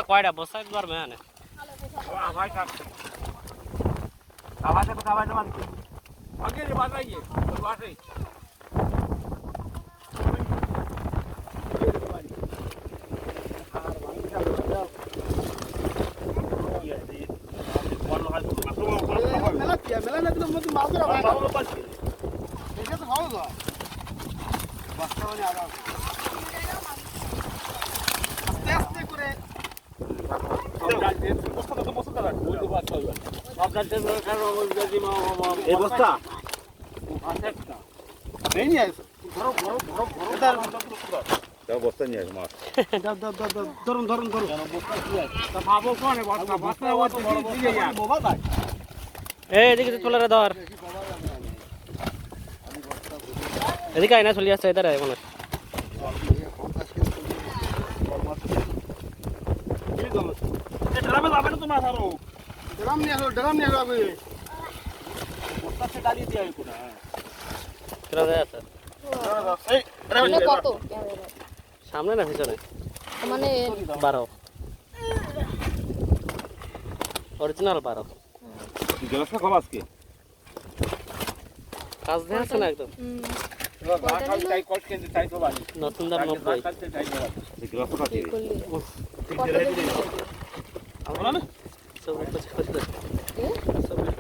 কয়টা বসাই পারবে না আবার কাটছে আবার মানে আগে যে বাজাই গিয়ে বাজাই মেলা না দিলে মধ্যে মাছ ধরা ভাই এটা তো খাওয়া যায় বাচ্চা মানে আরাম আস্তে আস্তে করে এই বস্তা নেই নিয়ে আসো ধরো ধরো ধরো ধরো বস্তা নিয়ে আসো মাছ ধরুন ধরুন ধরুন ভাবো কোন বস্তা মোবাইল ভাই এই এদিকে চলে রে ধর এদিকে আয় না চলে আসছে এদারে মনে ড্রামে যাবে না তো মাছ আরো ড্রাম নিয়ে আসো আমি বস্তা সে ডালি দিয়ে আই কোনা কেন যায় আছে এই এটা কত ক্যামেরা সামনে না পিছনে মানে 12 অরিজিনাল 12 গ্লাসটা কম আজকে কাজ দেয়া আছে না একদম চাই কষ্ট কেন চাই তো বানি নতুন দাম 90 চাই গ্লাসটা কাটি আমরা না সব কিছু করতে সব কিছু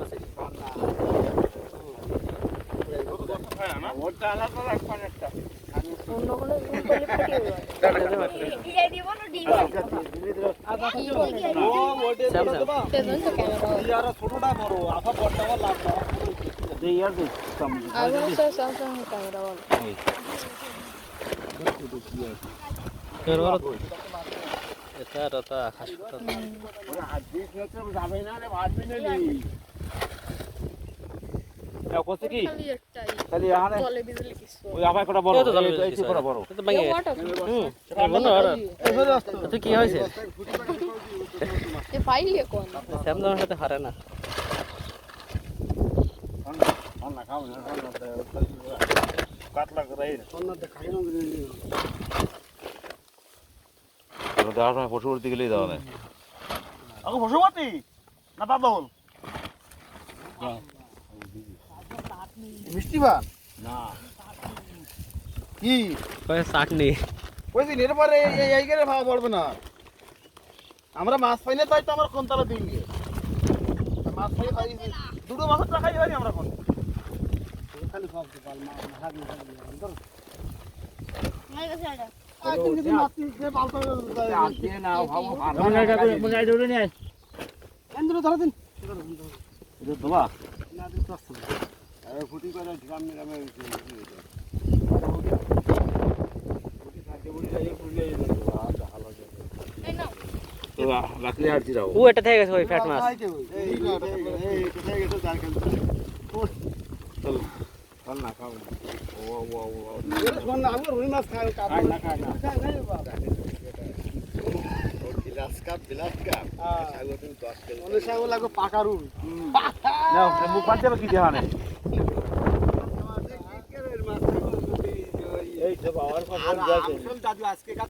ওটা আলাদা রাখবেন একটা অন্য কোনো বলে ফেটে যাবে দিব না দিব ও ওটে দেবা তেজন তো ক্যামেরা ইয়ার ছোটটা বড় আফা বড়টা লাগবে দে ইয়ার দে কম আগে তো স্যামসাং ক্যামেরা বল এর বড় এটা এটা হাসপাতাল ওরা হাদিস হচ্ছে যাবে না রে ভাববি না নি এ কত কি খালি একটাই খালি এখানে বলে বিজলি কিছু ওই আবার কটা বড় এই কটা বড় তো ভাঙে বন্ধ আর তো কি হয়েছে এ পাইলে কোন স্যামসাংয়ের সাথে হারে না না খাও না কাটলা করে অন্য দেখাই না তো দেওয়ার সময় পশু উঠতে গেলেই দেওয়া নেই আগো পশুপতি না বাবল মিষ্টি ভাত না কি কয় চাটনি ওই দিন এরপরে এই করে ভাবা পড়বে না আমরা মাছ পাই না তাই তো আমার কোনতলা দিন গিয়ে মাছ পাই খাই দুটো মাছের টাকাই হয়নি আমরা কোন খালি সব পাল মাছ হাত না ধর নাই গেছে এটা আইতেন কিছু মাছ দিয়ে পাল তো আজকে না ভাবো মনে দৌড়ে নিয়ে এন্দ্র ধরে দিন এটা দোলা না দিন তো আসছে আরে ফুটি করে গ্রাম গ্রামে ফুটি থাকে বলি যাই ফুলে ভালো এই নাও তো রাখলে আর জিরাও ও এটা থেকে গেছে ওই ফ্যাট মাছ এই কোথায় গেছে জাল খেলতে চল চল না খাও ও ও ও শোন না আমরা রুই মাছ খাই খাই না খাই না বিলাস কাপ অনেক সাগো লাগবে পাকা রুই না মুখ পাঁচে কি দেখানে এই তো বাবার কথা দাদু আজকে